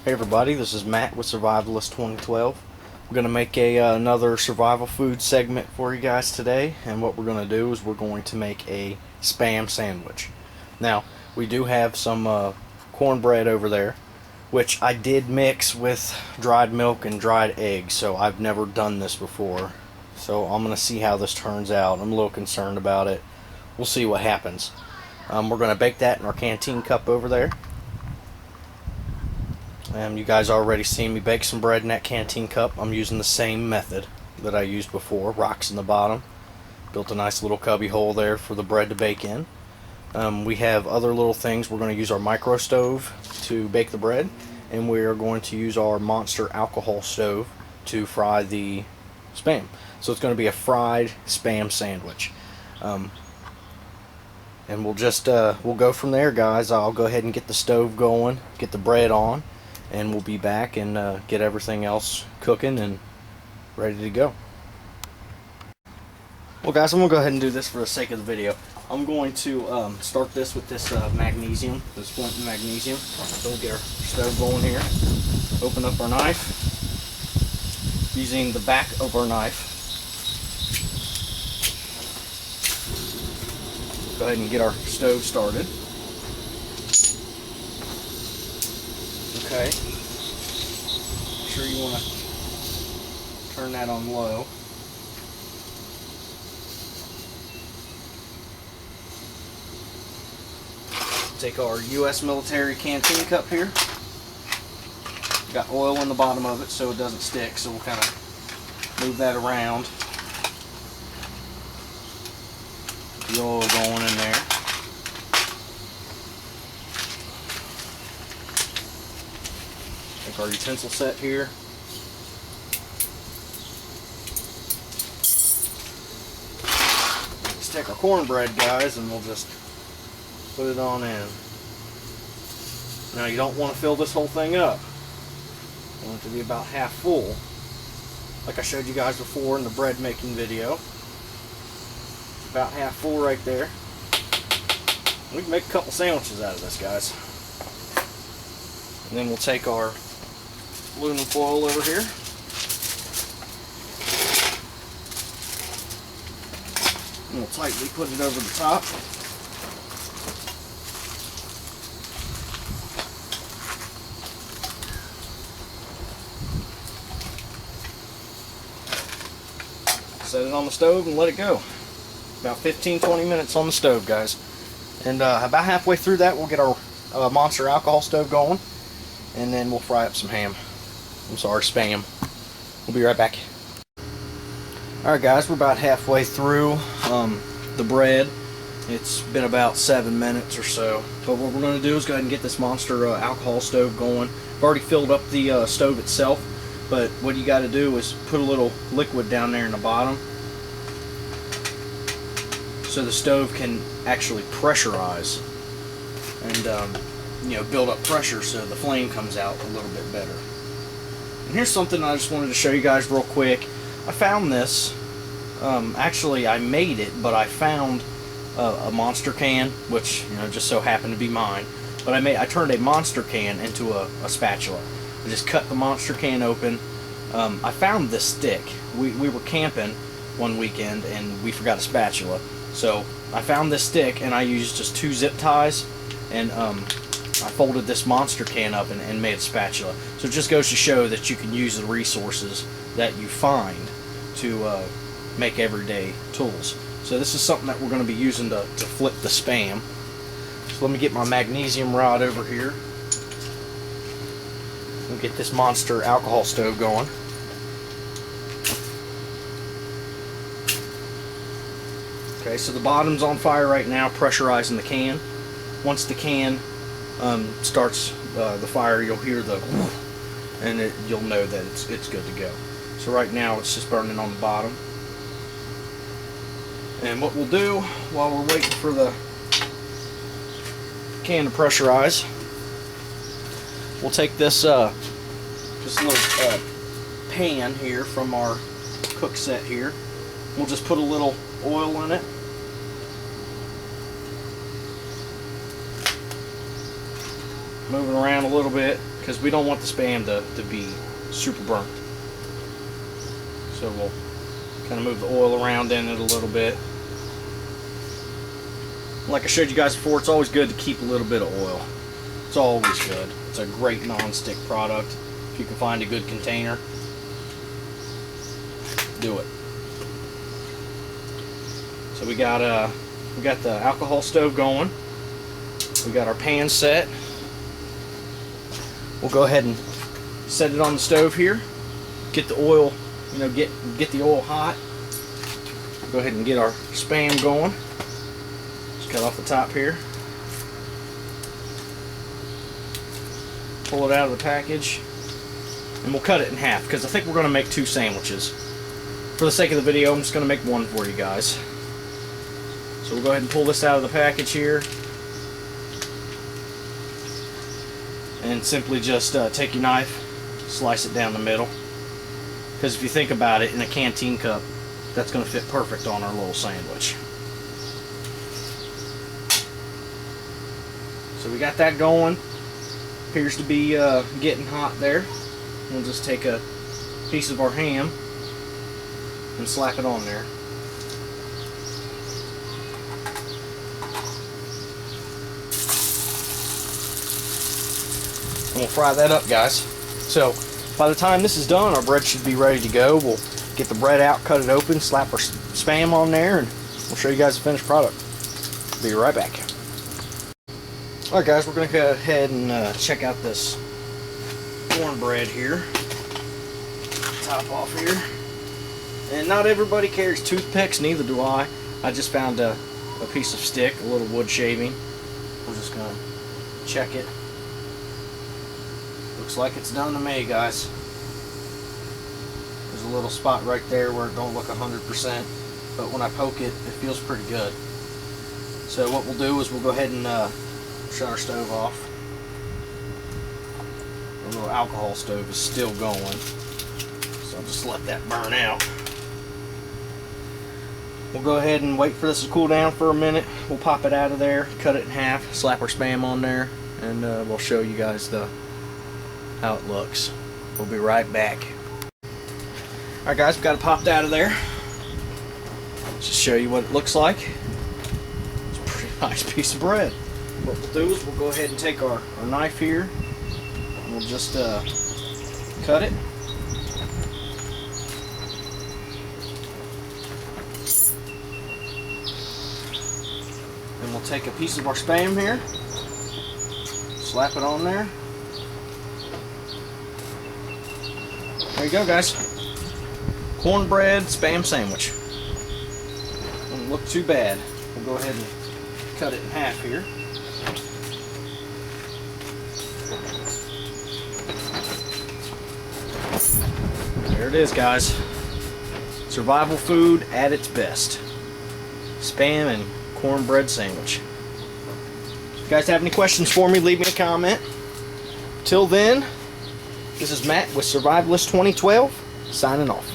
Hey everybody, this is Matt with Survivalist 2012. We're going to make another survival food segment for you guys today, and what we're going to do is we're going to make a Spam sandwich. Now, we do have some cornbread over there, which I did mix with dried milk and dried eggs, so I've never done this before. So I'm going to see how this turns out. I'm a little concerned about it. We'll see what happens. We're going to bake that in our canteen cup over there. You guys already seen me bake some bread in that canteen cup. I'm using the same method that I used before. Rocks in the bottom. Built a nice little cubby hole there for the bread to bake in. We have other little things. We're going to use our micro stove to bake the bread, and we are going to use our monster alcohol stove to fry the Spam. So it's going to be a fried Spam sandwich. And we'll go from there, guys. I'll go ahead and get the stove going, get the bread on, and we'll be back and get everything else cooking and ready to go. Well, guys, I'm going to go ahead and do this for the sake of the video. I'm going to start this with this magnesium, this flint and magnesium. So we'll get our stove going here. Open up our knife using the back of our knife. Go ahead and get our stove started. Okay. Make sure you want to turn that on low. Take our U.S. military canteen cup here. Got oil in the bottom of it so it doesn't stick, so we'll kind of move that around. Get the oil going in there. Take our utensil set here. Let's take our cornbread, guys, and we'll just put it on in. Now you don't want to fill this whole thing up. You want it to be about half full, like I showed you guys before in the bread making video. About half full right there. We can make a couple sandwiches out of this, guys. And then we'll take our aluminum foil over here. And we'll tightly put it over the top. Set it on the stove and let it go. About 15-20 minutes on the stove, guys. And about halfway through that, we'll get our monster alcohol stove going, and then we'll fry up some ham. I'm sorry, Spam. We'll be right back. Alright, guys, we're about halfway through the bread. It's been about 7 minutes or so. But what we're going to do is go ahead and get this monster alcohol stove going. I've already filled up the stove itself, but what you got to do is put a little liquid down there in the bottom so the stove can actually pressurize and build up pressure so the flame comes out a little bit better. And here's something I just wanted to show you guys real quick. I found this. Actually, I made it, but I found a monster can, which just so happened to be mine. But I turned a monster can into a spatula. I just cut the monster can open. I found this stick. We were camping one weekend and we forgot a spatula. So I found this stick and I used just 2 zip ties, and I folded this monster can up and made a spatula. So it just goes to show that you can use the resources that you find to make everyday tools. So this is something that we're going to be using to flip the Spam. So let me get my magnesium rod over here. We'll get this monster alcohol stove going. Okay, so the bottom's on fire right now, pressurizing the can. Once the can starts the fire, you'll hear the whoosh, and you'll know that it's good to go. So right now it's just burning on the bottom. And what we'll do while we're waiting for the can to pressurize, we'll take this just little pan here from our cook set here. We'll just put a little oil in it. Moving around a little bit, because we don't want the Spam to be super burnt. So we'll kind of move the oil around in it a little bit. Like I showed you guys before, it's always good to keep a little bit of oil. It's always good. It's a great non-stick product. If you can find a good container, do it. So we got the alcohol stove going. We got our pan set. We'll go ahead and set it on the stove here. Get the oil, get the oil hot. Go ahead and get our Spam going. Just cut off the top here. Pull it out of the package. And we'll cut it in half because I think we're going to make 2 sandwiches. For the sake of the video, I'm just going to make one for you guys. So we'll go ahead and pull this out of the package here. And simply just take your knife, slice it down the middle. Because if you think about it, in a canteen cup, that's going to fit perfect on our little sandwich. So we got that going. Appears to be getting hot there. We'll just take a piece of our ham and slap it on there. And we'll fry that up, guys. So by the time this is done, our bread should be ready to go. We'll get the bread out, cut it open, slap our Spam on there, and we'll show you guys the finished product. Be right back. Alright guys, we're going to go ahead and check out this cornbread here. Top off here. And not everybody carries toothpicks, neither do I. I just found a piece of stick, a little wood shaving. We're just going to check it. Looks like it's done to me, guys. There's a little spot right there where it don't look 100%, but when I poke it, it feels pretty good. So what we'll do is we'll go ahead and shut our stove off. Our little alcohol stove is still going, so I'll just let that burn out. We'll go ahead and wait for this to cool down for a minute. We'll pop it out of there, cut it in half, slap our Spam on there, and we'll show you guys how it looks. We'll be right back. Alright guys, we've got it popped out of there. Just show you what it looks like. It's a pretty nice piece of bread. What we'll do is we'll go ahead and take our knife here, and we'll just cut it. And we'll take a piece of our Spam here, slap it on there. There you go, guys. Cornbread Spam sandwich. Doesn't look too bad. We'll go ahead and cut it in half here. There it is, guys. Survival food at its best. Spam and cornbread sandwich. If you guys have any questions for me, leave me a comment. Till then, this is Matt with Survivalist 2012, signing off.